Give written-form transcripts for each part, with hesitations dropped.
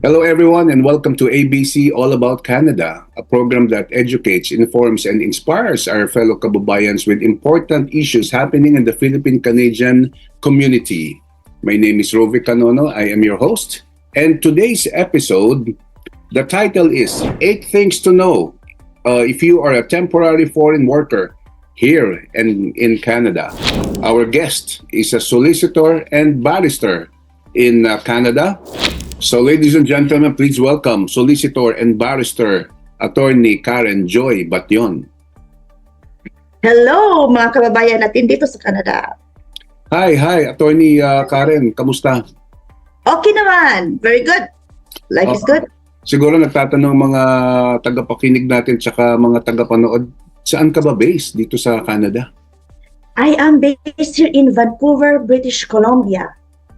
Hello, everyone, and welcome to ABC All About Canada, a program that educates, informs, and inspires our fellow kababayans with important issues happening in the Philippine-Canadian community. My name is Rovic Canono. I am your host. And today's episode, the title is 8 Things to Know if you are a temporary foreign worker here in Canada. Our guest is a solicitor and barrister in Canada. So ladies and gentlemen, please welcome Solicitor and Barrister Attorney Karen Joy Batyon. Hello mga kababayan natin dito sa Canada. Hi, Attorney Karen, kamusta? Okay naman, very good. Life is good. Siguro nagtatanong mga tagapakinig natin tsaka mga tagapanood, saan ka ba based dito sa Canada? I am based here in Vancouver, British Columbia.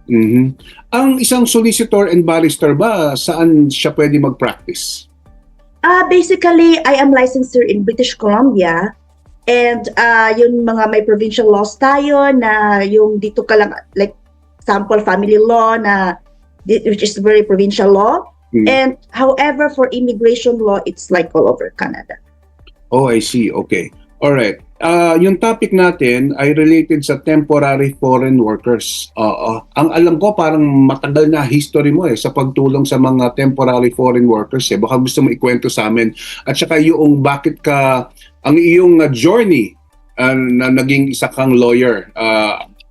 Mm-hmm. Ang isang solicitor and barrister ba, saan siya pwede mag-practice? Basically, I am licensed here in British Columbia. And yung mga may provincial laws tayo na yung dito ka lang, like sample family law na which is very provincial law. Mm-hmm. And however, for immigration law, it's like all over Canada. Oh, I see. Okay. All right. Yung topic natin ay related sa temporary foreign workers. Ang alam ko parang matagal na history mo sa pagtulong sa mga temporary foreign workers. Baka gusto mo ikwento sa amin. At saka yung bakit ka, ang iyong journey na naging isa kang lawyer.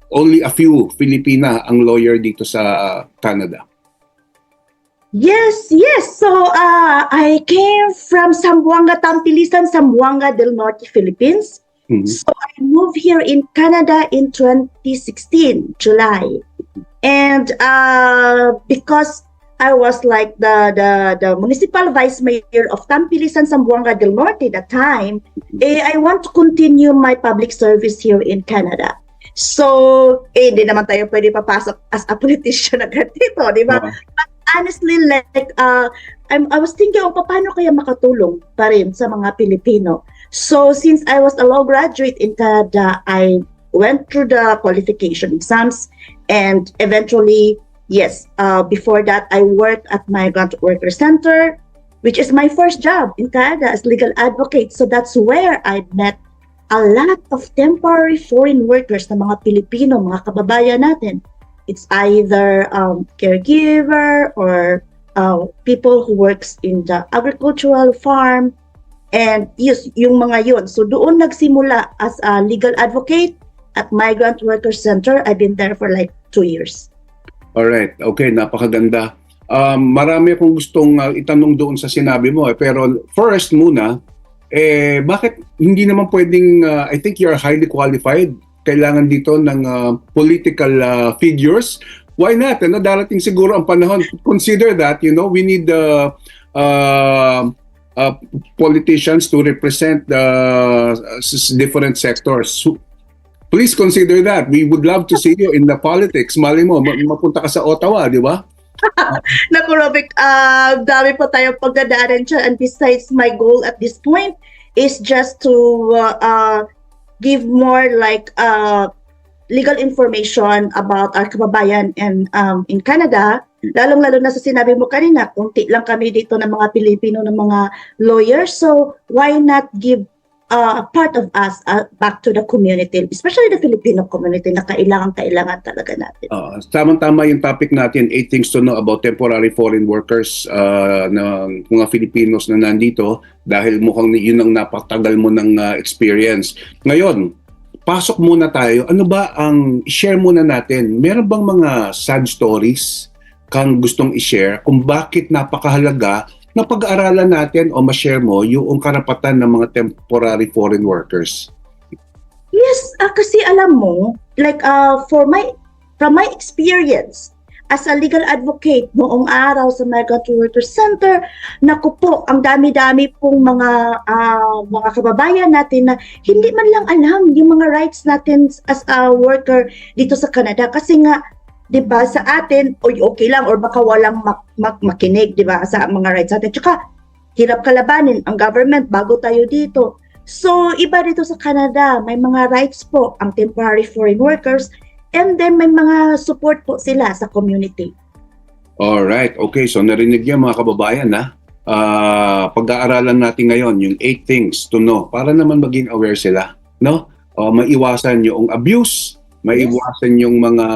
Only a few Filipina ang lawyer dito sa Canada. Yes. So I came from Zamboanga, Tampilisan, Zamboanga del Norte, Philippines. Mm-hmm. So I moved here in Canada in 2016, July. And because I was like the municipal vice mayor of Tampilisan, Zamboanga del Norte at that time, I want to continue my public service here in Canada. So, hindi naman tayo pwede papasok as a politician agad dito, di ba? But honestly, like, I was thinking, paano kaya makatulong pa rin sa mga Pilipino? So, since I was a law graduate in Canada, I went through the qualification exams and eventually, yes, before that, I worked at Migrant Worker Center, which is my first job in Canada as legal advocate. So, that's where I met a lot of temporary foreign workers na mga Pilipino, mga kababayan natin. It's either caregiver or people who works in the agricultural farm. And yes, yung mga yun. So doon nagsimula as a legal advocate at Migrant Worker Center. I've been there for like 2 years. Alright, okay, napakaganda. Marami akong gustong itanong doon sa sinabi mo. Pero first muna, bakit hindi naman pwedeng, I think you're highly qualified, kailangan dito ng political figures. Why not? Darating siguro ang panahon. Consider that, we need politicians to represent the different sectors. So, please consider that. We would love to see you in the politics. Mali mo, mapunta ka sa Ottawa, di ba? Naku, Rovic, dami pa tayo pagdadaanan siya. And besides, my goal at this point is just to give more like legal information about our kababayan and in Canada. Lalong-lalo na sa sinabi mo kanina, kunti lang kami dito ng mga Pilipino ng mga lawyers. So why not give part of us back to the community, especially the Filipino community na kailangan talaga natin. Tamang-tama yung topic natin, 8 things to know about temporary foreign workers ng mga Filipinos na nandito dahil mukhang yun ang napatagal mo ng experience. Ngayon, pasok muna tayo. Ano ba ang share muna natin? Meron bang mga sad stories kang gustong i-share kung bakit napakahalaga na pag-aaralan natin o ma-share mo yung karapatan ng mga temporary foreign workers? Yes, kasi alam mo, like from my experience as a legal advocate noong araw sa Migrant Worker Center, naku po, ang dami-dami pong mga kababayan natin na hindi man lang alam yung mga rights natin as a worker dito sa Canada. Kasi nga, diba, sa atin, okay lang or baka walang makinig, diba, sa mga rights natin. Tsaka, hirap kalabanin ang government bago tayo dito. So, iba dito sa Canada, may mga rights po ang temporary foreign workers and then may mga support po sila sa community. Alright, okay. So narinig niyo mga kababayan na pag-aaralan natin ngayon yung 8 things to know para naman maging aware sila, no? Maiwasan yung abuse, maiwasan yung mga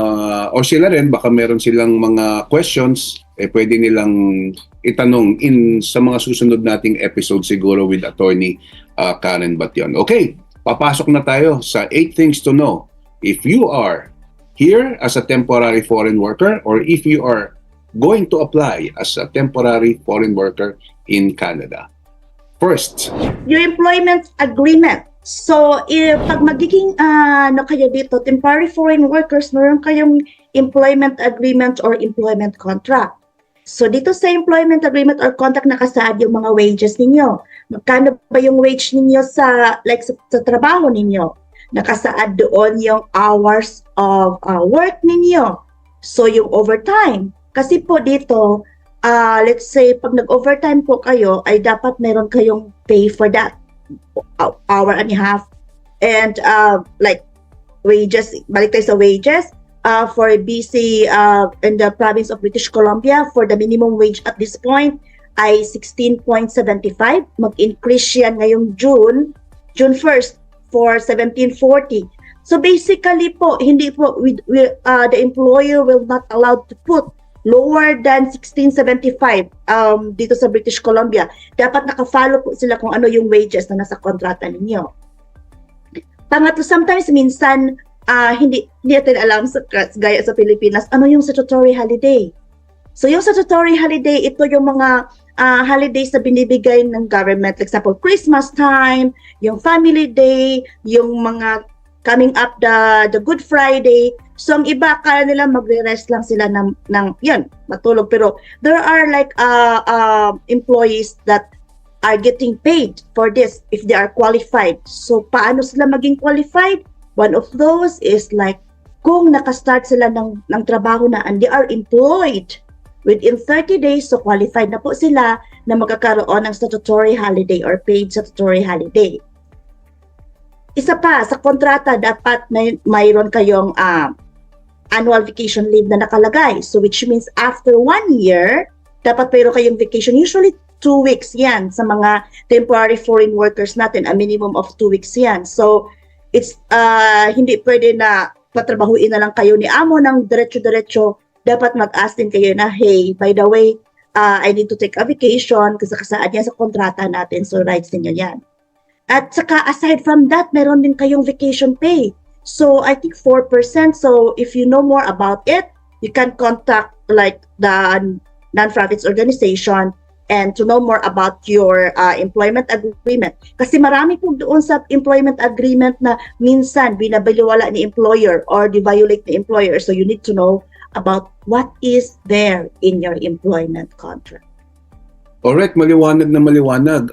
o sila rin baka meron silang mga questions pwede nilang itanong sa mga susunod nating episode siguro with attorney Karen Batyon. Okay, papasok na tayo sa 8 things to know if you are here as a temporary foreign worker or if you are going to apply as a temporary foreign worker in Canada. First, Your employment agreement. So, pag magiging kayo dito, temporary foreign workers, meron kayong employment agreement or employment contract. So, dito sa employment agreement or contract nakasaad yung mga wages ninyo. Magkano ba yung wage ninyo sa trabaho ninyo? Nakasaad doon yung hours of work ninyo. So, yung overtime. Kasi po dito, let's say, pag nag-overtime po kayo, ay dapat meron kayong pay for that hour and a half. And like wages, balik tayo sa wages, for BC in the province of British Columbia, for the minimum wage at this point ay 16.75. Mag-increase yan ngayong June 1st for 17.40. So basically po, hindi po, the employer will not allowed to put lower than 16.75 dito sa British Columbia. Dapat naka-follow po sila kung ano yung wages na nasa kontrata ninyo. Pangatlo, sometimes minsan hindi natin alam gaya sa Pilipinas ano yung statutory holiday. So yung statutory holiday, ito yung mga holidays na binibigay ng government. For example, Christmas time, yung Family Day, yung mga coming up the Good Friday. So ang iba kaya nila magre-rest lang sila ng yan, matulog, pero there are like employees that are getting paid for this if they are qualified. So paano sila maging qualified? One of those is like kung naka-start sila ng trabaho na and they are employed within 30 days, so qualified na po sila na magkakaroon ng statutory holiday or paid statutory holiday. Isa pa, sa kontrata dapat mayroon kayong annual vacation leave na nakalagay. So which means after 1 year, dapat mayroon kayong vacation. Usually 2 weeks yan sa mga temporary foreign workers natin. A minimum of 2 weeks yan. So it's hindi pwede na patrabahuin na lang kayo ni amo ng diretso-diretso. Dapat mag-ask din kayo na, hey, by the way, I need to take a vacation kasi kasaad yan sa kontrata natin. So rights ninyo yan. At saka aside from that, meron din kayong vacation pay. So I think 4%. So if you know more about it, you can contact like the non-profits organization and to know more about your employment agreement. Kasi marami po doon sa employment agreement na minsan binabaliwala ni employer or di-violate ni employer. So you need to know about what is there in your employment contract. alright, maliwanag na maliwanag.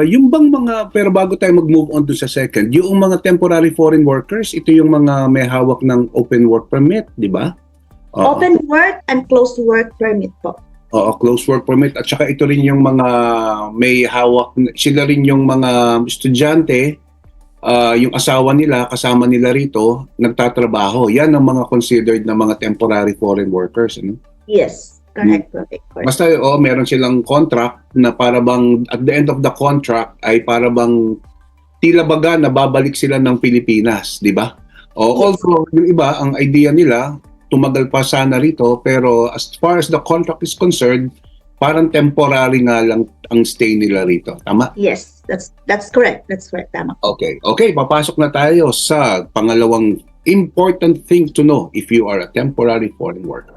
Yung bang mga, pero bago tayo mag-move on to sa second, yung mga temporary foreign workers, ito yung mga may hawak ng open work permit, di ba? Open work and closed work permit po. Oo, closed work permit. At saka ito rin yung mga may hawak, sila rin yung mga estudyante, yung asawa nila, kasama nila rito, nagtatrabaho. Yan ang mga considered na mga temporary foreign workers. Ano? Yes, correct. Basta meron silang contract na para bang at the end of the contract ay para bang tila baga na babalik sila ng Pilipinas, di ba? Also, yung iba, ang idea nila, tumagal pa sana rito, pero as far as the contract is concerned, parang temporary nga lang ang stay nila rito. Tama? Yes, that's correct. That's correct. Tama. Okay, papasok na tayo sa pangalawang important thing to know if you are a temporary foreign worker.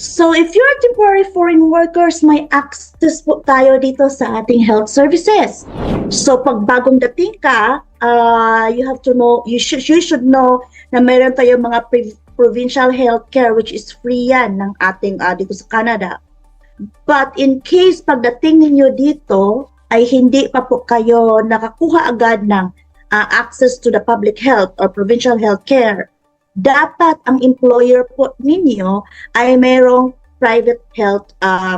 So if you're a temporary foreign workers, may access po tayo dito sa ating health services. So pag bagong dating ka, you have to know, you should know na mayroon tayong mga provincial health care which is free yan ng ating dito sa Canada. But in case pagdating ninyo dito ay hindi pa po kayo nakakuha agad ng access to the public health or provincial health care, dapat ang employer po ninyo ay mayroong private health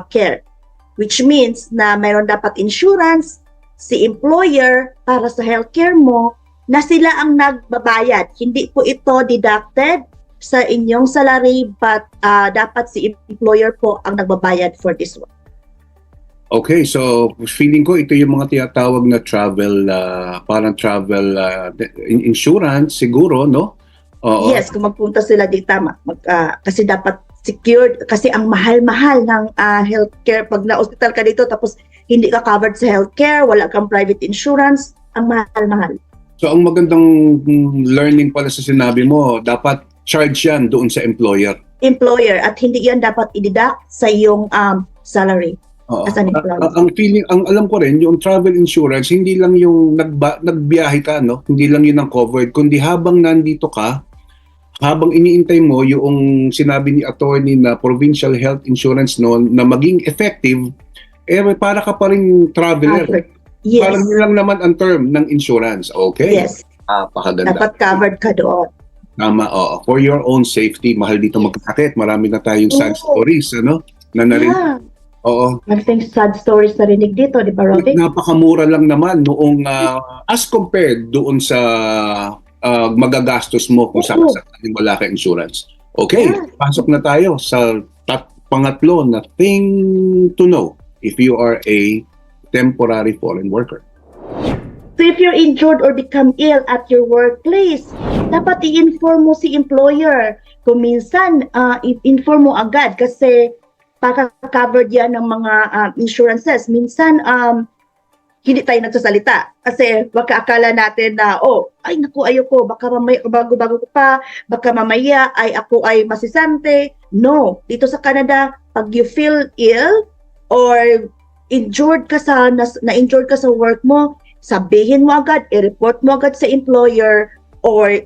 care. Which means na mayroon dapat insurance si employer para sa healthcare mo na sila ang nagbabayad. Hindi po ito deducted sa inyong salary, but dapat si employer po ang nagbabayad for this one. Okay, so feeling ko ito yung mga tinatawag na travel, parang travel insurance siguro, no? Oo. Yes, kung magpunta sila dito, kasi dapat secured, kasi ang mahal-mahal ng healthcare. Pag na-hospital ka dito, tapos hindi ka covered sa healthcare, wala kang private insurance, ang mahal-mahal. So ang magandang learning pala sa sinabi mo, dapat charge yan doon sa employer. Employer, at hindi yan dapat i-deduct sa iyong salary. Oo. As an employee. Ang feeling, ang alam ko rin, yung travel insurance, hindi lang yung nagbiyahe ka, no? Hindi lang yun ang covered, kundi habang nandito ka, habang iniintay mo yung sinabi ni attorney na provincial health insurance noon na maging effective, para ka pa rin traveler. Yes. Parang yun lang naman ang term ng insurance. Okay? Yes. Pakaganda. Dapat covered ka doon. Tama, oo. For your own safety, mahal dito magkakasakit. Marami na tayong sad Oo. stories, ano? Na narinig. Yeah. Oo. Maraming sad stories na rinig dito, di ba, Robbie? Napakamura lang naman noong as compared doon sa magagastos mo kung Oo. sakaling wala ka insurance. Okay, Yeah. pasok na tayo sa pangatlo na thing to know if you are a temporary foreign worker. So if you're injured or become ill at your workplace, dapat i-inform mo si employer. Kung minsan, i-inform mo agad kasi covered yan ng mga insurances. Minsan, hindi tayo nagsasalita. Kasi baka akala natin na, ay naku, ayoko, baka mamaya, bago-bago ko pa, baka mamaya ay ako ay masisante. No, dito sa Canada, pag you feel ill or injured ka na-injured ka sa work mo, sabihin mo agad, i-report mo agad sa employer or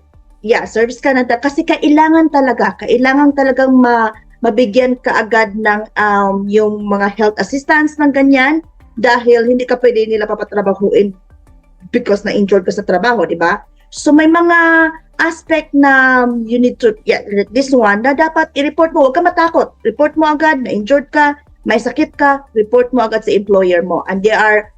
Service Canada kasi kailangan talagang mabigyan ka agad ng yung mga health assistance ng ganyan dahil hindi ka pwede nila papatrabahuin because na-injured ka sa trabaho, di ba? So may mga aspect na you need to, this one na dapat i-report mo, huwag ka matakot. Report mo agad, na-injured ka, may sakit ka, report mo agad sa employer mo. And they are,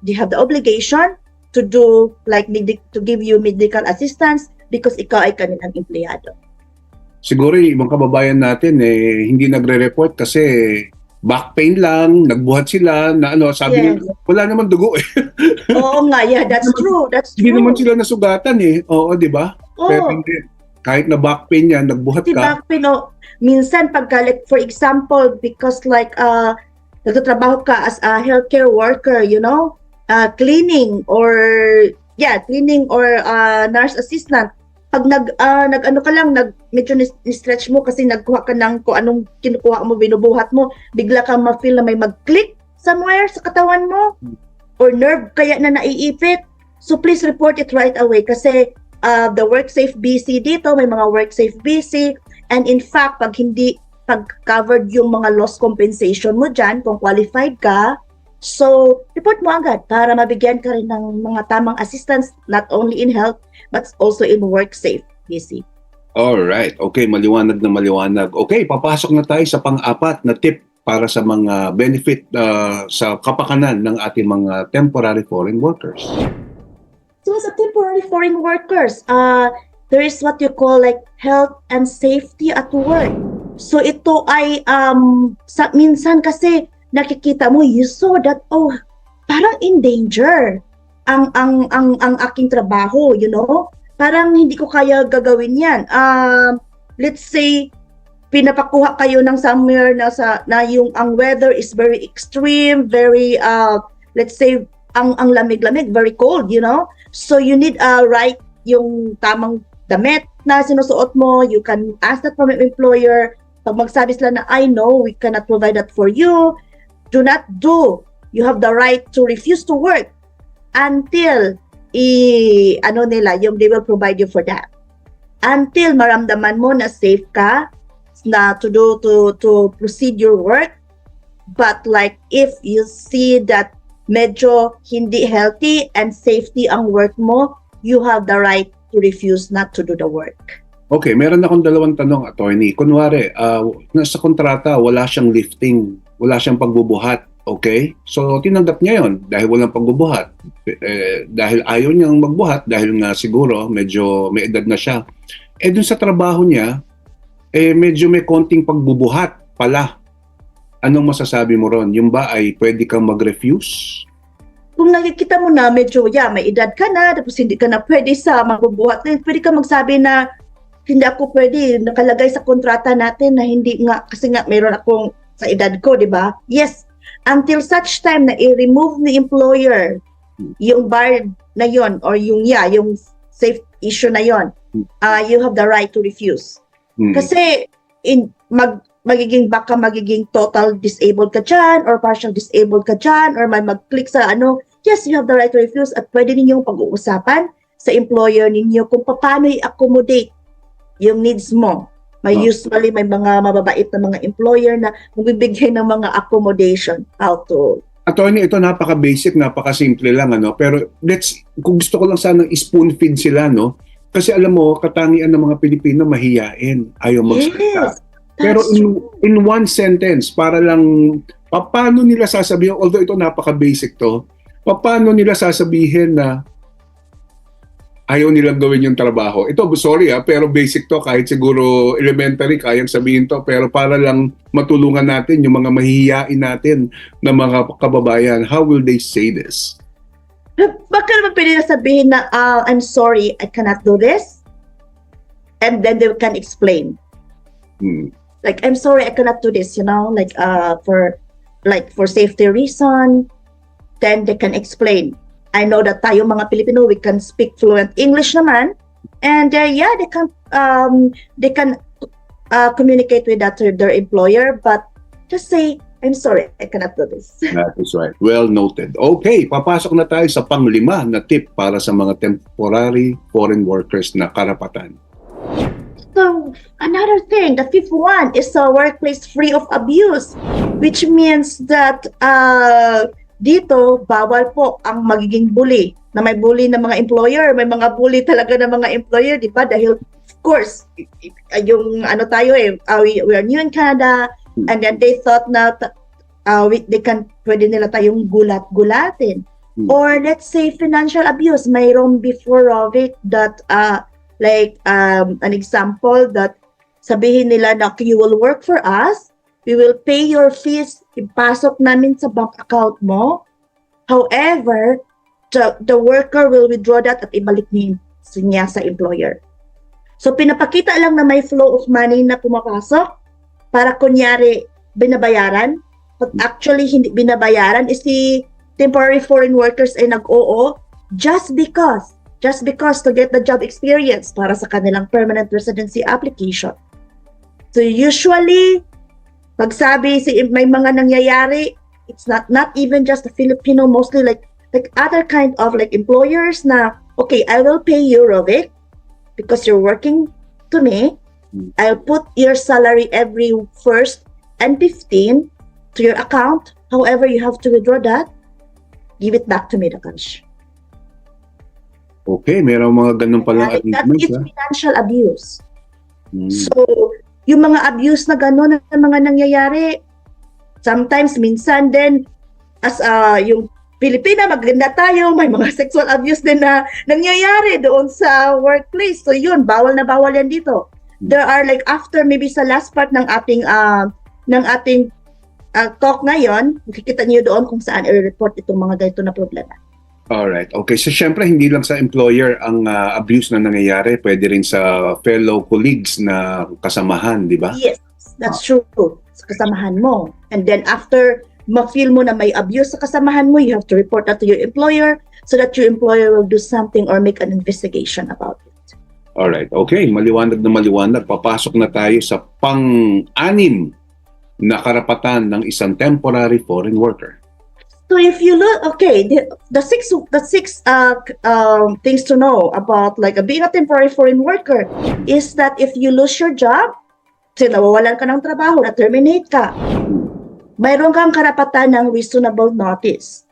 they have the obligation to do, to give you medical assistance because ikaw ay kanilang empleyado. Siguro yung ibang kababayan natin hindi nagre-report kasi back pain lang, nagbuhat sila na sabi nila, wala naman dugo eh. Oo nga, that's true. Hindi naman sila nasugatan eh. Oo, di ba? Oo. Pero hindi. Kahit na back pain yan, nagbuhat Si ka. back pain, minsan for example, because nagtatrabaho ka as a healthcare worker, cleaning or nurse assistant, pag medyo ni-stretch mo kasi nagkuha ka ng kung anong kinukuha mo, binubuhat mo, bigla kang ma-feel na may mag-click somewhere sa katawan mo or nerve kaya na naiipit. So please report it right away kasi the WorkSafe BC dito, may mga WorkSafe BC, and in fact, pag covered yung mga loss compensation mo dyan, kung qualified ka, so report mo agad para mabigyan ka rin ng mga tamang assistance not only in health but also in WorkSafe BC. Alright. Okay, maliwanag na maliwanag. Okay, papasok na tayo sa pang-apat na tip para sa mga benefit sa kapakanan ng ating mga temporary foreign workers. So as a temporary foreign workers, there is what you call health and safety at work. So ito ay minsan kasi nakikita mo, you saw that parang in danger ang aking trabaho, parang hindi ko kaya gagawin yan. Let's say pinapakuha kayo ng somewhere na yung ang weather is very extreme, very let's say ang lamig-lamig, very cold, so you need yung tamang damit na sinusuot mo. You can ask that from your employer. Pag magsabi sila na, I know we cannot provide that for you, do not do. You have the right to refuse to work until they will provide you for that. Until maramdaman mo na safe ka na to proceed your work. But if you see that medyo hindi healthy and safety ang work mo, you have the right to refuse not to do the work. Okay, meron akong dalawang tanong, attorney. Kunwari, nasa kontrata, wala siyang lifting, wala siyang pagbubuhat. Okay? So, tinanggap niya yon dahil walang pagbubuhat. Dahil ayaw niyang magbuhat, dahil nga siguro medyo may edad na siya. dun sa trabaho niya, medyo may konting pagbubuhat pala. Anong masasabi mo ron? Yung ba ay pwede kang mag-refuse? Kung nakikita mo na medyo, may edad ka na, tapos hindi ka na pwede sa magbubuhat, pwede ka magsabi na hindi ako pwede, nakalagay sa kontrata natin na hindi nga, kasi nga mayroon akong sa edad ko, di ba? Yes, until such time na i-remove ni employer yung bar na yon or yung safe issue na yon, you have the right to refuse. Kasi magiging total disabled ka dyan or partial disabled ka dyan or may mag-click sa yes, you have the right to refuse at pwede ninyong pag-uusapan sa employer ninyo kung paano i-accommodate yung needs mo. Usually may mga mababait na mga employer na magbibigay ng mga accommodation how to. Attorney, ito napaka-basic, napaka-simple lang, pero kung gusto ko lang sanang spoon-feed sila, kasi alam mo, katangian ng mga Pilipino mahiyain, ayaw magsalita. Yes. Pero in one sentence, para lang, paano nila sasabihin, although ito napaka-basic to, paano nila sasabihin na ayaw nilang gawin yung trabaho? Ito, sorry pero basic to, kahit siguro elementary, kayang sabihin to, pero para lang matulungan natin yung mga mahihiyain natin na mga kababayan, how will they say this? Baka naman pwede na sabihin na, I'm sorry, I cannot do this. And then they can explain. Like, I'm sorry, I cannot do this, for safety reason. Then they can explain. I know that tayo mga Pilipino, we can speak fluent English naman. And they can communicate with their employer, but just say, I'm sorry, I cannot do this. That is right. Well noted. Okay, papasok na tayo sa pang-5 na tip para sa mga temporary foreign workers na karapatan. So, another thing, the 5th one is a workplace free of abuse, which means that dito, bawal po ang magiging bully. Na may bully ng mga employer, may mga bully talaga ng mga employer, di ba? Dahil, of course, yung we are new in Canada, and then they thought na pwede nila tayong gulat-gulatin. Or let's say financial abuse, mayroon before of it that an example that sabihin nila na you will work for us, we will pay your fees, ipasok namin sa bank account mo. However, the worker will withdraw that at ibalik niya sa employer. So pinapakita lang na may flow of money na pumapasok para kunyari binabayaran, but actually hindi binabayaran, is the temporary foreign workers ay nag-oo just because to get the job experience para sa kanilang permanent residency application. So usually, pagsabi may mga nangyayari, it's not even just the Filipino, mostly like other kind of employers na, okay, I will pay you, Rovic, because you're working to me. I'll put your salary every 1st and 15 to your account. However, you have to withdraw that. Give it back to me, the cash. Okay, meron mga ganun palang That is financial abuse. So, yung mga abuse na gano'n na mga nangyayari, sometimes, minsan din, as yung Pilipina, maganda tayo, may mga sexual abuse din na nangyayari doon sa workplace. So yun, bawal na bawal yan dito. There are after maybe sa last part ng ating talk ngayon, makikita niyo doon kung saan i-report itong mga ganito na problema. Alright. Okay. So, syempre, hindi lang sa employer ang abuse na nangyayari. Pwede rin sa fellow colleagues na kasamahan, di ba? Yes, that's true. Sa kasamahan mo. And then after ma-feel mo na may abuse sa kasamahan mo, you have to report that to your employer so that your employer will do something or make an investigation about it. Alright. Okay. Maliwanag na maliwanag. Papasok na tayo sa pang-6 na karapatan ng isang temporary foreign worker. So if you look, okay, the six things to know about being a temporary foreign worker is that if you lose your job, nawawalan ka ng trabaho, na-terminate ka, mayroon kang karapatan ng reasonable notice.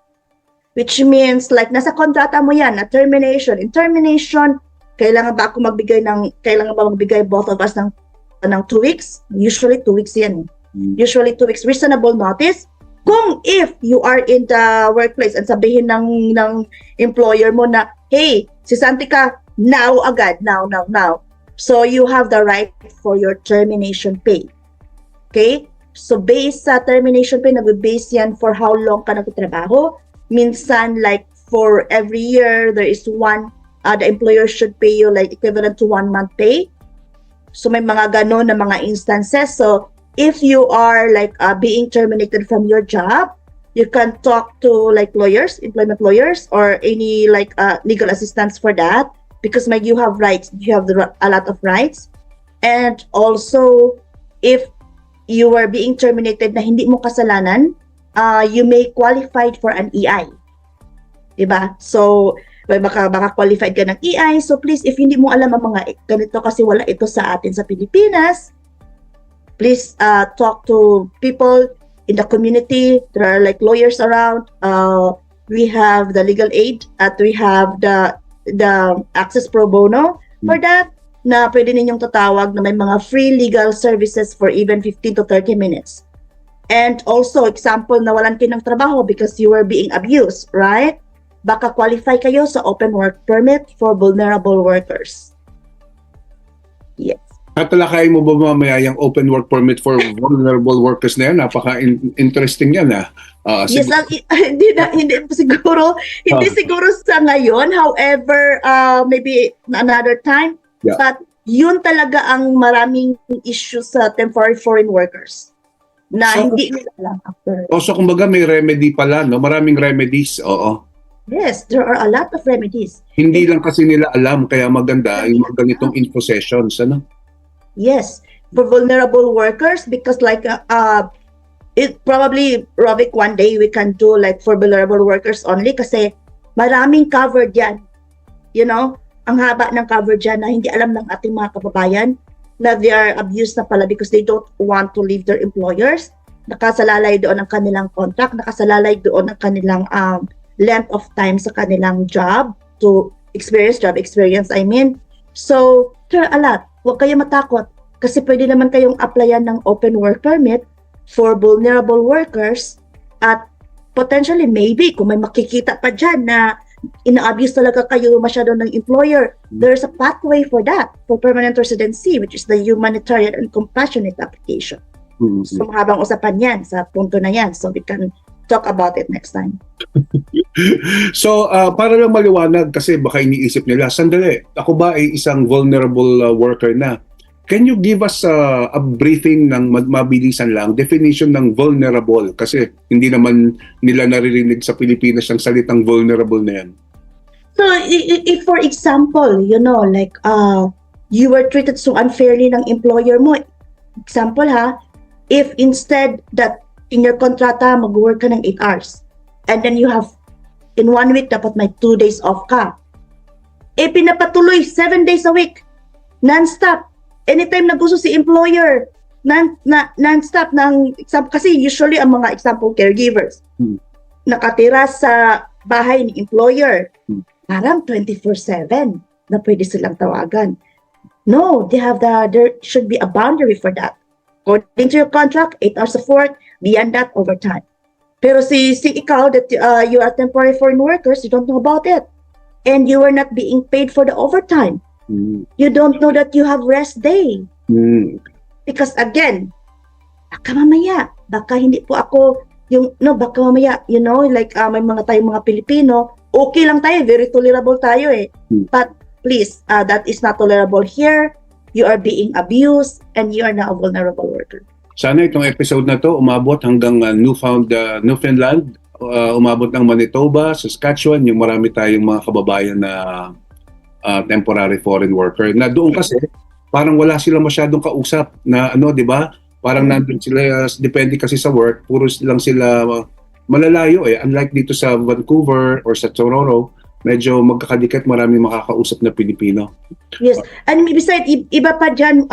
Which means, nasa kontrata mo yan, na termination. In termination, kailangan ba magbigay both of us ng 2 weeks? Usually 2 weeks yan. Usually 2 weeks reasonable notice. Kung if you are in the workplace and sabihin ng employer mo na, hey, si Santika, now agad, now, So you have the right for your termination pay. Okay? So based sa termination pay, nag-base yan for how long ka nagtatrabaho. Minsan, like for every year, there is one, the employer should pay you like equivalent to 1 month pay. So may mga ganon na mga instances. So if you are like being terminated from your job, you can talk to like lawyers, employment lawyers, or any like legal assistance for that, because you have rights. You have a lot of rights. And also, if you are being terminated na hindi mo kasalanan, you may qualified for an EI. Diba? So, baka qualified ka ng EI. So please, if hindi mo alam ang mga ganito kasi wala ito sa atin sa Pilipinas, please talk to people in the community. There are like lawyers around. We have the legal aid at we have the access pro bono for that, na pwede ninyong tatawag na may mga free legal services for even 15 to 30 minutes. And also, example, nawalan kayo ng trabaho because you were being abused, right? Baka qualify kayo sa open work permit for vulnerable workers. Yes. Tatalakay mo ba mamaya yung open work permit for vulnerable workers na yan? Napaka-interesting yan, ha? Yes, hindi siguro sa ngayon. However, maybe another time. Yeah. But yun talaga ang maraming issue sa temporary foreign workers na So, hindi nila alam after. So, kumbaga may remedy pala, no? Maraming remedies, oo. Yes, there are a lot of remedies. Hindi lang kasi nila alam, kaya maganda yung mga ganitong info sessions, ano? Yes, for vulnerable workers, because like it probably, Rovic, one day we can do like for vulnerable workers only kasi maraming covered yan. You know, ang haba ng coverage dyan na hindi alam ng ating mga kababayan na they are abused na pala because they don't want to leave their employers. Nakasalalay doon ang kanilang contract, nakasalalay doon ang kanilang length of time sa kanilang job to job experience, I mean. So, there are a lot. Huwag kayo matakot kasi pwede naman kayong applyan ng open work permit for vulnerable workers at potentially maybe kung may makikita pa dyan na ina-abuse talaga kayo masyado ng employer, there's a pathway for that, for permanent residency, which is the humanitarian and compassionate application. Mm-hmm. So mahabang usapan yan sa punto na yan. So we can talk about it next time. So, para lang maliwanag, kasi baka iniisip nila, sandali, ako ba ay isang vulnerable worker na? Can you give us a briefing ng mabilisan lang, definition ng vulnerable? Kasi hindi naman nila naririnig sa Pilipinas ang salitang vulnerable na yan. So, if for example, you know, like, you were treated so unfairly ng employer mo, example ha, if instead that in your kontrata, mag-work ka ng 8 hours, and then you have, in 1 week, dapat may 2 days off ka, pinapatuloy 7 days a week, non-stop. Anytime na gusto si employer, non-stop ng example, kasi usually ang mga example caregivers, nakatira sa bahay ni employer, parang 24/7 na pwede silang tawagan. No, there should be a boundary for that. According to your contract, 8 hours of work, beyond that, overtime. Pero si ikaw, that you are temporary foreign workers, you don't know about it. And you are not being paid for the overtime. You don't know that you have rest day. Because again, baka mamaya, baka hindi po ako, baka mamaya, you know, like may mga tayong mga Pilipino, okay lang tayo, very tolerable tayo eh. But please, that is not tolerable here. You are being abused and you are now a vulnerable worker. Sana itong episode na to umabot hanggang Newfoundland, umabot ng Manitoba, Saskatchewan, yung marami tayong mga kababayan na temporary foreign worker. Na doon kasi, parang wala sila masyadong kausap na di ba? Parang nandun sila, depende kasi sa work, puro lang sila malalayo eh. Unlike dito sa Vancouver or sa Toronto, medyo magkakadikit, marami makakausap na Pilipino. Yes. And besides, iba pa dyan,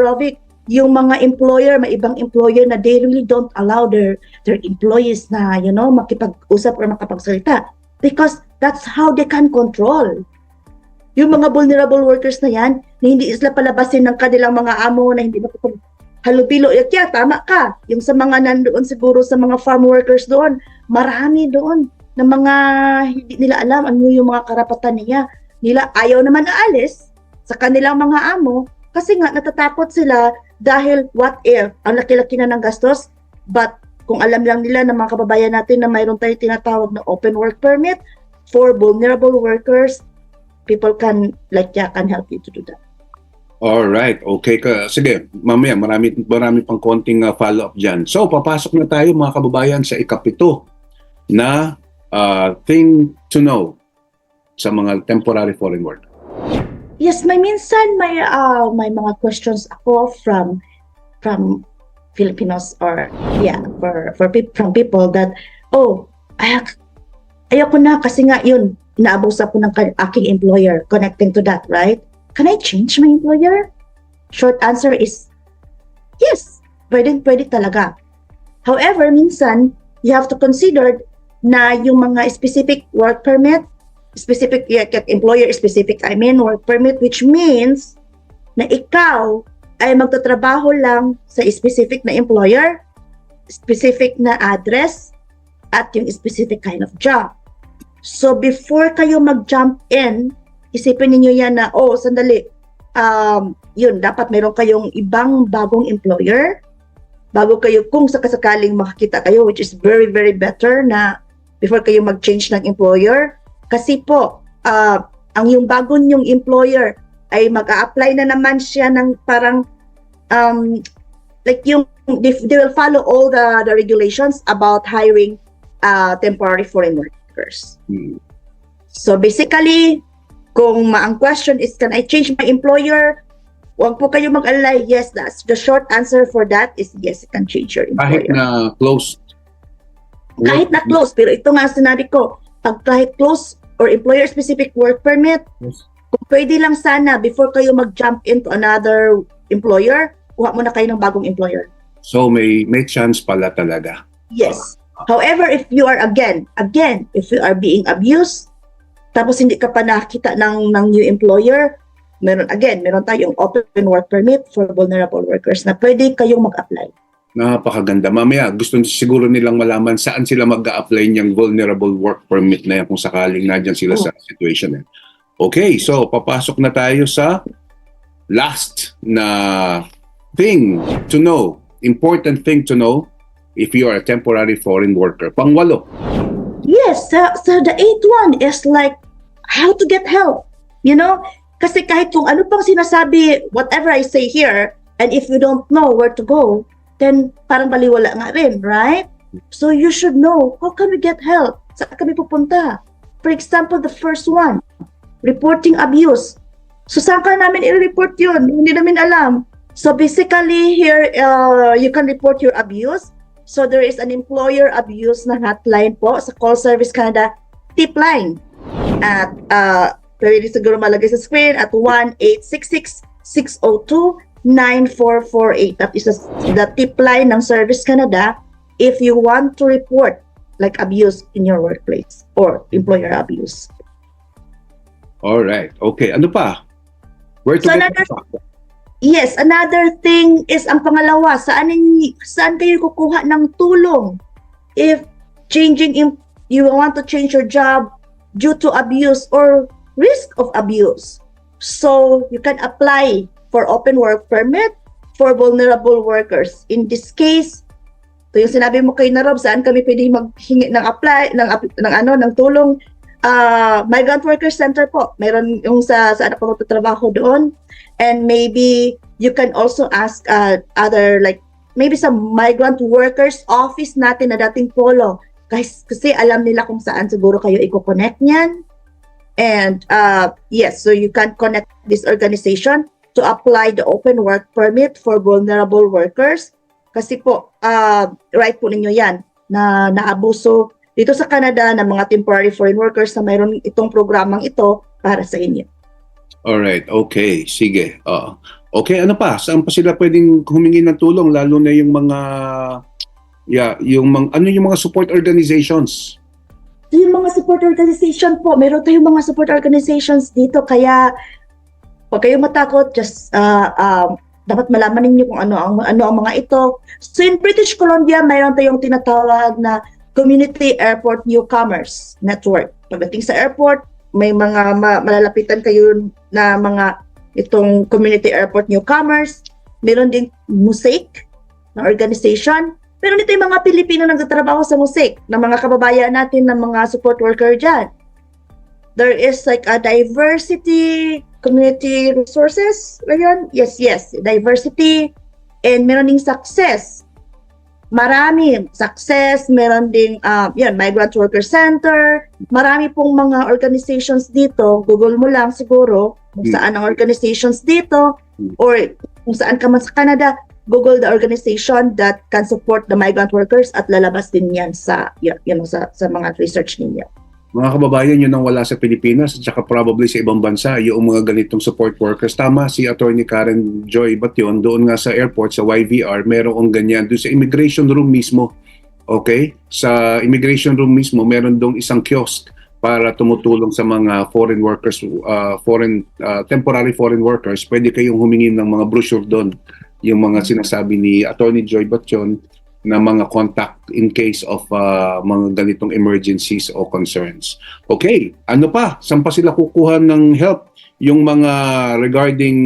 Rovic, yung mga employer, may ibang employer na they really don't allow their employees na, you know, makipag-usap or makapagsalita. Because that's how they can control. Yung mga vulnerable workers na yan, na hindi sila palabasin ng kanilang mga amo na hindi halubilo. Kaya tama ka. Yung sa mga nandoon siguro sa mga farm workers doon, marami doon na mga hindi nila alam ano yung mga karapatan nila. Ayaw naman aalis sa kanilang mga amo kasi nga natatakot sila dahil what if, ang laki-laki na ng gastos, but kung alam lang nila ng mga kababayan natin na mayroon tayong tinatawag na open work permit for vulnerable workers, people can help you to do that. All right. Okay ka. Sige, mamaya marami pang konting follow-up diyan. So, papasok na tayo mga kababayan sa ikapito na thing to know sa mga temporary foreign workers. Yes, may mga questions ako from Filipinos or from people that ayoko na kasi nga yun inaabuso ako ng aking employer connecting to that, right? Can I change my employer? Short answer is yes. Pwede talaga. However, minsan you have to consider na yung mga specific work permit, employer specific work permit, which means na ikaw ay magtatrabaho lang sa specific na employer, specific na address, at yung specific kind of job. So before kayo mag-jump in, isipin niyo yan na, sandali, yun, dapat meron kayong ibang bagong employer, bago kayo, kung sakasakaling makakita kayo, which is very, very better na before kayo mag-change ng employer. Kasi po, ang yung bago nyong employer ay mag-a-apply na naman siya ng parang, they will follow all the regulations about hiring temporary foreign workers. So basically, kung ang question is, can I change my employer? Huwag po kayo mag-alala. Yes, that's the short answer for that is yes, you can change your employer. Kahit na closed? Kahit na closed. Pero ito nga sinabi ko, pag kahit closed or employer-specific work permit, Yes. kung pwede lang sana before kayo mag-jump into another employer, kuha muna kayo ng bagong employer. So may chance pala talaga. Yes. However, if you are again, if you are being abused, tapos hindi ka pa nakita ng new employer, meron tayong open work permit for vulnerable workers na pwede kayong mag-apply. Napakaganda. Mamaya, gusto siguro nilang malaman saan sila mag-a-apply niyang vulnerable work permit na yan kung sakaling nadyan sila sa situation. Okay, so papasok na tayo sa last na thing to know, important thing to know if you are a temporary foreign worker. Pangwalo. Yes, so the eighth one is like how to get help. You know, kasi kahit kung ano pang sinasabi, whatever I say here, and if you don't know where to go, then parang baliwala nga rin, right? So you should know, how can we get help? Saan kami pupunta? For example, the first one, reporting abuse. So saan ka namin i-report yun? Hindi namin alam. So basically here, you can report your abuse. So there is an employer abuse na hotline po sa Call Service Canada tip line. At pwede siguro malagay sa screen at 1-866-602-9448. That is the tip line ng Service Canada if you want to report like abuse in your workplace or employer abuse. All right. Okay. Ano pa? Where to get help? Yes, another thing is ang pangalawa, saan kayo kukuha ng tulong if you want to change your job due to abuse or risk of abuse. So you can apply for open work permit for vulnerable workers. In this case, ito yung sinabi mo kay Narob, saan kami pwede maghingi ng tulong? Migrant Workers Center po. Meron yung sa anak ko magtatrabaho doon. And maybe you can also ask other maybe sa migrant workers office natin na dating polo. Kasi alam nila kung saan siguro kayo i-connect niyan. And yes, so you can connect this organization to apply the open work permit for vulnerable workers. Kasi po, right po ninyo yan na naabuso dito sa Canada ng mga temporary foreign workers na mayroon itong programang ito para sa inyo. Alright, okay. Sige. Okay, ano pa? Saan pa sila pwedeng humingi ng tulong? Lalo na yung mga yung mga support organizations? Yung mga support organization po, meron tayong mga support organizations dito, kaya huwag kayong matakot, just dapat malaman ninyo kung ano ang mga ito. So in British Columbia, mayroon tayong tinatawag na Community Airport Newcomers Network. Pagdating sa airport, may mga malalapitan kayo na mga itong Community Airport Newcomers, meron din Mosaic na organization. Meron dito yung mga Pilipino nagtatrabaho sa Mosaic, na mga kababayan natin na mga support worker dyan. There is like a diversity, community resources, ngayon? Yes, diversity, and meron ding success. Marami, success, meron ding, Migrant Worker Center, marami pong mga organizations dito, Google mo lang siguro, kung saan ang organizations dito, or kung saan ka man sa Canada, Google the organization that can support the migrant workers at lalabas din yan sa, sa mga research ninyo. Mga kababayan, yun ang wala sa Pilipinas at saka probably sa ibang bansa, yung mga ganitong support workers. Tama si Attorney Karen Joy Bation, doon nga sa airport, sa YVR, meron ganyan. Doon sa immigration room mismo, okay? Sa immigration room mismo, meron doon isang kiosk para tumutulong sa mga foreign workers, temporary foreign workers. Pwede kayong humingi ng mga brochure doon. Yung mga sinasabi ni Attorney Joy Bation na mga contact in case of mga ganitong emergencies o concerns. Okay, ano pa? Saan pa sila kukuha ng help? Yung mga regarding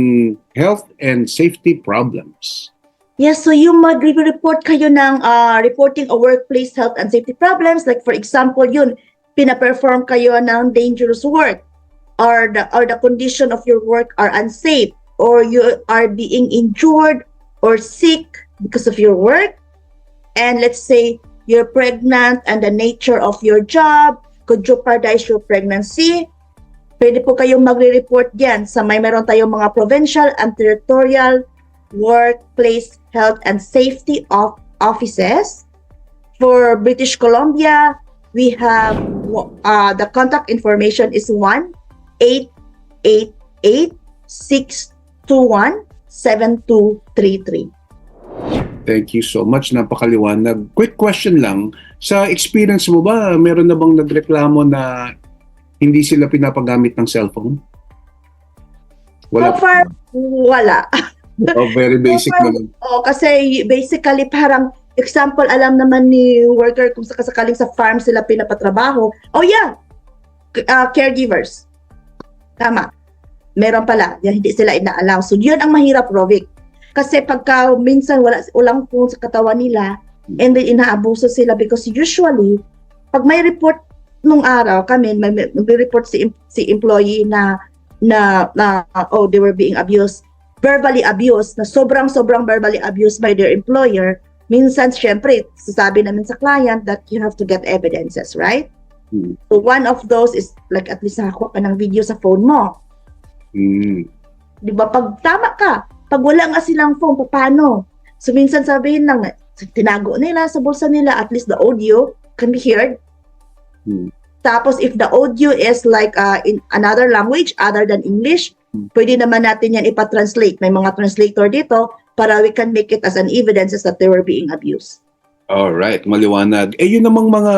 health and safety problems. Yes, so yung mag-report kayo ng reporting a workplace health and safety problems, like for example, yun, pina-perform kayo ng dangerous work, or the condition of your work are unsafe, or you are being injured or sick because of your work, and let's say you're pregnant and the nature of your job could jeopardize your pregnancy, pwede po kayong magre-report dyan sa meron tayong mga provincial and territorial workplace health and safety offices. For British Columbia, we have the contact information is 1-888-621-7233. Thank you so much. Napakaliwanag. Quick question lang. Sa experience mo ba, meron na bang nagreklamo na hindi sila pinapagamit ng cellphone? So far, wala. Oh, very basic So far, naman. kasi basically parang example, alam naman ni worker kung sakasakaling sa farm sila pinapatrabaho. Oh yeah, caregivers. Tama. Meron pala. Yan, hindi sila ina-allow. So yun ang mahirap, Rovic. Kasi pagka minsan walang phone sa katawan nila and then inaabuso sila because usually pag may report nung araw kami may report si employee na they were being abused, verbally abused, na sobrang verbally abused by their employer. Minsan syempre sasabi namin sa client that you have to get evidences, right? So one of those is like at least nakakuha ka ng video sa phone mo. Di ba? Pag tama ka, pag wala nga silang phone, paano? So minsan sabihin lang, tinago nila sa bulsa nila, at least the audio can be heard. Tapos if the audio is like in another language other than English, pwede naman natin yan ipa-translate. May mga translator dito para we can make it as an evidence that they were being abused. Alright, maliwanag. Yun namang mga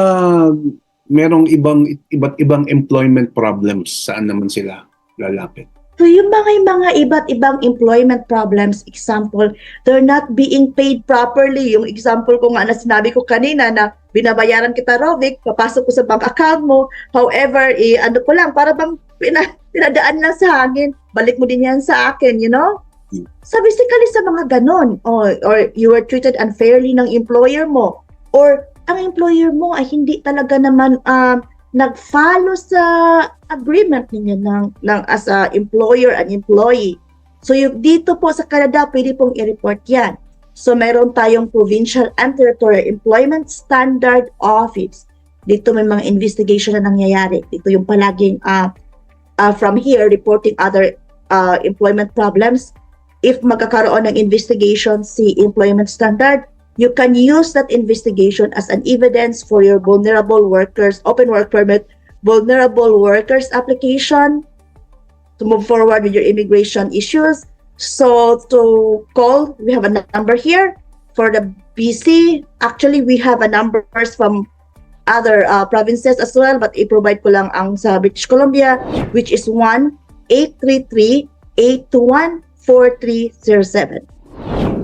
merong iba't ibang employment problems, saan naman sila lalapit? So yung mga iba't ibang employment problems, example, they're not being paid properly. Yung example ko nga na sinabi ko kanina na binabayaran kita, Rovic, papasok ko sa bank account mo. However, ano ko lang, para bang pinadaan lang sa hangin, balik mo din yan sa akin, you know? So basically sa mga ganon, or you were treated unfairly ng employer mo, or ang employer mo ay hindi talaga naman nag-follow sa agreement ninyo ng as a employer and employee. So dito po sa Canada, pwede pong i-report yan. So meron tayong Provincial and Territorial Employment Standard Office. Dito may mga investigation na nangyayari. Dito yung palaging from here, reporting other employment problems. If magkakaroon ng investigation si Employment Standard, you can use that investigation as an evidence for your vulnerable workers, open work permit, vulnerable workers application to move forward with your immigration issues. So to call, we have a number here for the BC. Actually, we have a numbers from other provinces as well, but i-provide ko lang ang sa British Columbia, which is 1-833-821-4307.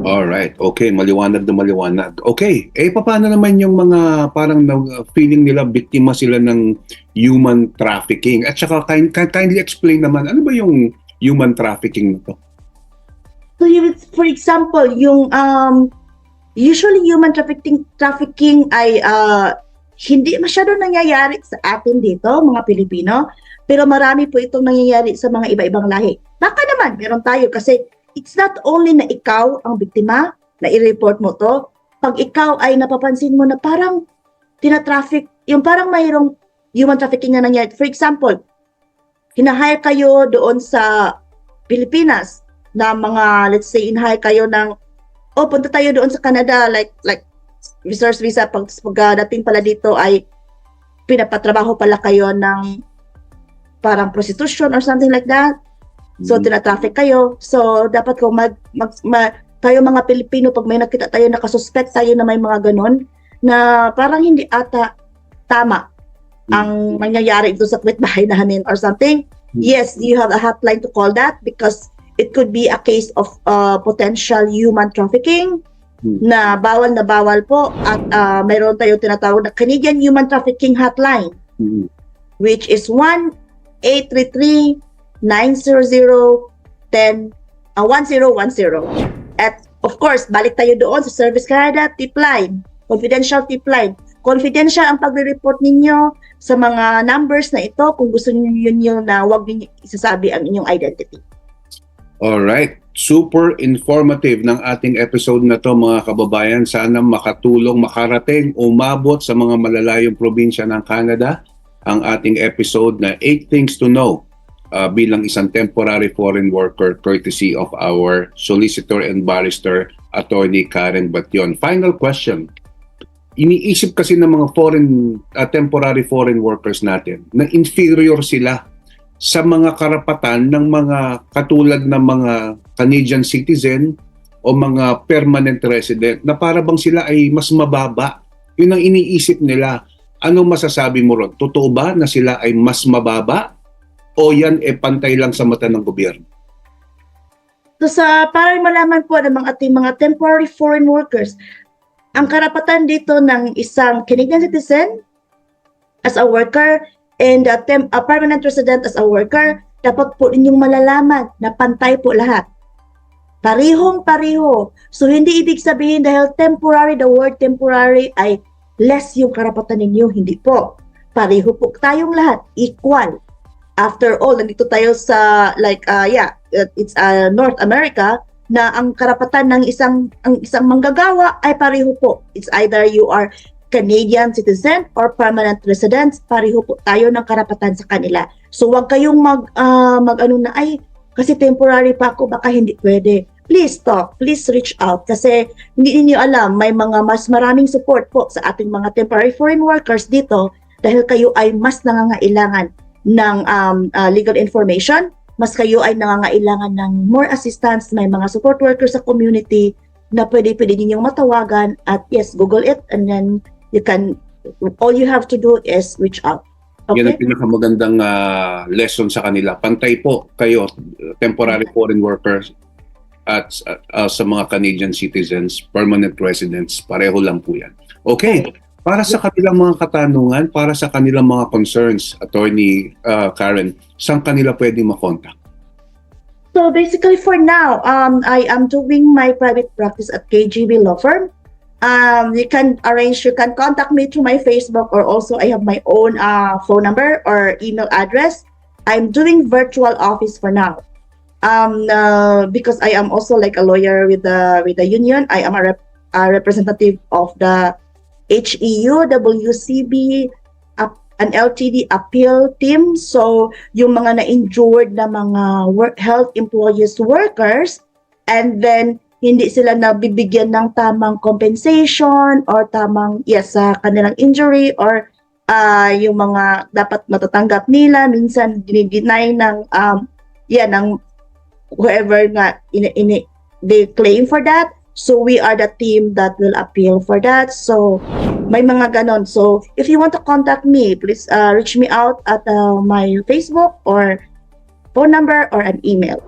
Alright, okay, maliwanag na maliwanag. Okay, paano naman yung mga parang feeling nila biktima sila ng human trafficking? At saka kindly explain naman, ano ba yung human trafficking na to? So for example, yung usually human trafficking ay hindi masyado nangyayari sa atin dito, mga Pilipino, pero marami po itong nangyayari sa mga iba-ibang lahi. Baka naman, meron tayo kasi it's not only na ikaw ang biktima, na i-report mo to, pag ikaw ay napapansin mo na parang tina-traffic, yung parang mayroong human trafficking na nangyayari. For example, hinahire kayo doon sa Pilipinas na mga, let's say, hinahire kayo ng, punta tayo doon sa Canada, like resource visa, pagdating pala dito ay pinapatrabaho pala kayo ng parang prostitution or something like that. So, tina-traffic kayo. So, dapat kung tayo mga Pilipino, pag may nakita tayo, nakasuspect tayo na may mga ganon, na parang hindi ata tama ang mangyayari ito sa kapitbahay namin or something. Yes, you have a hotline to call that because it could be a case of potential human trafficking na bawal po at mayroon tayo tinatawag na Canadian Human Trafficking Hotline which is 1-833-900-1010. At of course, balik tayo doon sa Service Canada tip line, confidential tip line. Confidential ang pagre-report ninyo sa mga numbers na ito kung gusto niyo yun na wag niyo isasabi ang inyong identity. Alright. Super informative ng ating episode na to, mga kababayan. Sana makatulong, makarating, umabot sa mga malalayong probinsya ng Canada ang ating episode na 8 Things to Know bilang isang temporary foreign worker courtesy of our solicitor and barrister, Attorney Karen Batyon. Final question. Iniisip kasi ng mga temporary foreign workers natin na inferior sila sa mga karapatan ng mga katulad ng mga Canadian citizen o mga permanent resident na para bang sila ay mas mababa. Yun ang iniisip nila. Anong masasabi mo ron? Totoo ba na sila ay mas mababa o yan pantay lang sa mata ng gobyerno? So para malaman po ng ating mga temporary foreign workers, ang karapatan dito ng isang Canadian citizen as a worker and a permanent resident as a worker, dapat po ninyong malalaman na pantay po lahat. Parihong-pariho. So hindi ibig sabihin dahil temporary, the word temporary ay less yung karapatan ninyo. Hindi po. Pariho po tayong lahat. Equal. After all, nandito tayo sa it's North America, na ang karapatan ng isang manggagawa ay pareho po. It's either you are Canadian citizen or permanent resident, pareho po tayo ng karapatan sa kanila. So wag kayong mag-ano na ay kasi temporary pa ako, baka hindi pwede. Please talk, please reach out kasi hindi niyo alam, may mga mas maraming support po sa ating mga temporary foreign workers dito dahil kayo ay mas nangangailangan ng legal information. Mas kayo ay nangangailangan ng more assistance, may mga support workers sa community na pwede ninyong matawagan at yes, Google it and then all you have to do is reach out. Okay? Yan ang pinakamagandang lesson sa kanila. Pantay po kayo, temporary foreign workers at sa mga Canadian citizens, permanent residents, pareho lang po yan. Okay. Para sa kanilang mga katanungan, para sa kanilang mga concerns, Attorney Karen, saan kanila pwedeng makontak? So basically for now, I am doing my private practice at KGB Law Firm. You can contact me through my Facebook or also I have my own phone number or email address. I'm doing virtual office for now. Because I am also like a lawyer with the union. I am a representative of the HEU, WCB, an LTD appeal team. So, yung mga na-injured na mga health employees workers and then hindi sila nabibigyan ng tamang compensation or tamang sa kanilang injury or yung mga dapat matatanggap nila minsan dinideny ng ng whoever nga they claim for that. So we are the team that will appeal for that. So may mga ganon. So if you want to contact me, please reach me out at my Facebook or phone number or an email.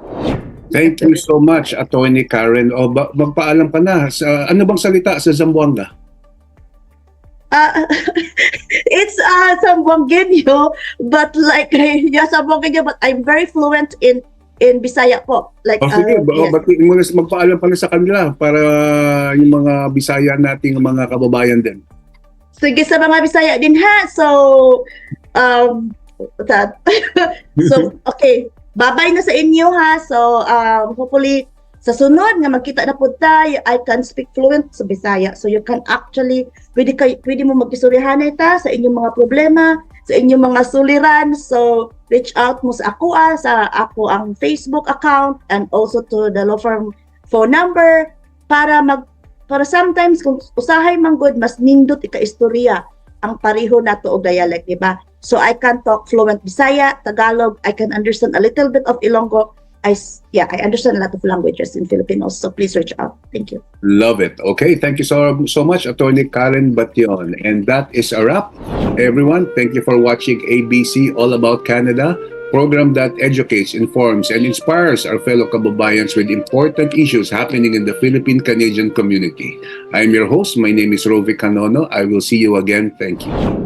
Thank you so much, Attorney Karen. O magpaalam ka na. Ano bang salita sa Zamboanga? It's Zamboangueño, but Zamboangueño, but I'm very fluent in in Bisaya po. Like, Sige, yes. batiin mo na, magpaalam pa na sa kanila para yung mga Bisaya nating mga kababayan din. Sige sa mga Bisaya din ha. So, so okay. Bye-bye na sa inyo ha. So, hopefully, sa sunod nga magkita na po tayo, I can speak fluent sa Bisaya. So, you can actually, pwede mo magkisurihan ita sa inyong mga problema, sa inyong mga suliran. So, reach out mo sa ako, sa ako ang Facebook account and also to the law firm phone number para sometimes kung usahay man good, mas nindot ika-istorya ang pareho nato og dialect, di ba? So I can talk fluent Bisaya, Tagalog, I can understand a little bit of Ilonggo. I understand a lot of languages in Filipinos, so please reach out. Thank you. Love it. Okay, thank you so much, Attorney Karen Bation. And that is a wrap. Everyone, thank you for watching ABC All About Canada, program that educates, informs, and inspires our fellow kababayans with important issues happening in the Philippine-Canadian community. I'm your host. My name is Rovi Canono. I will see you again. Thank you.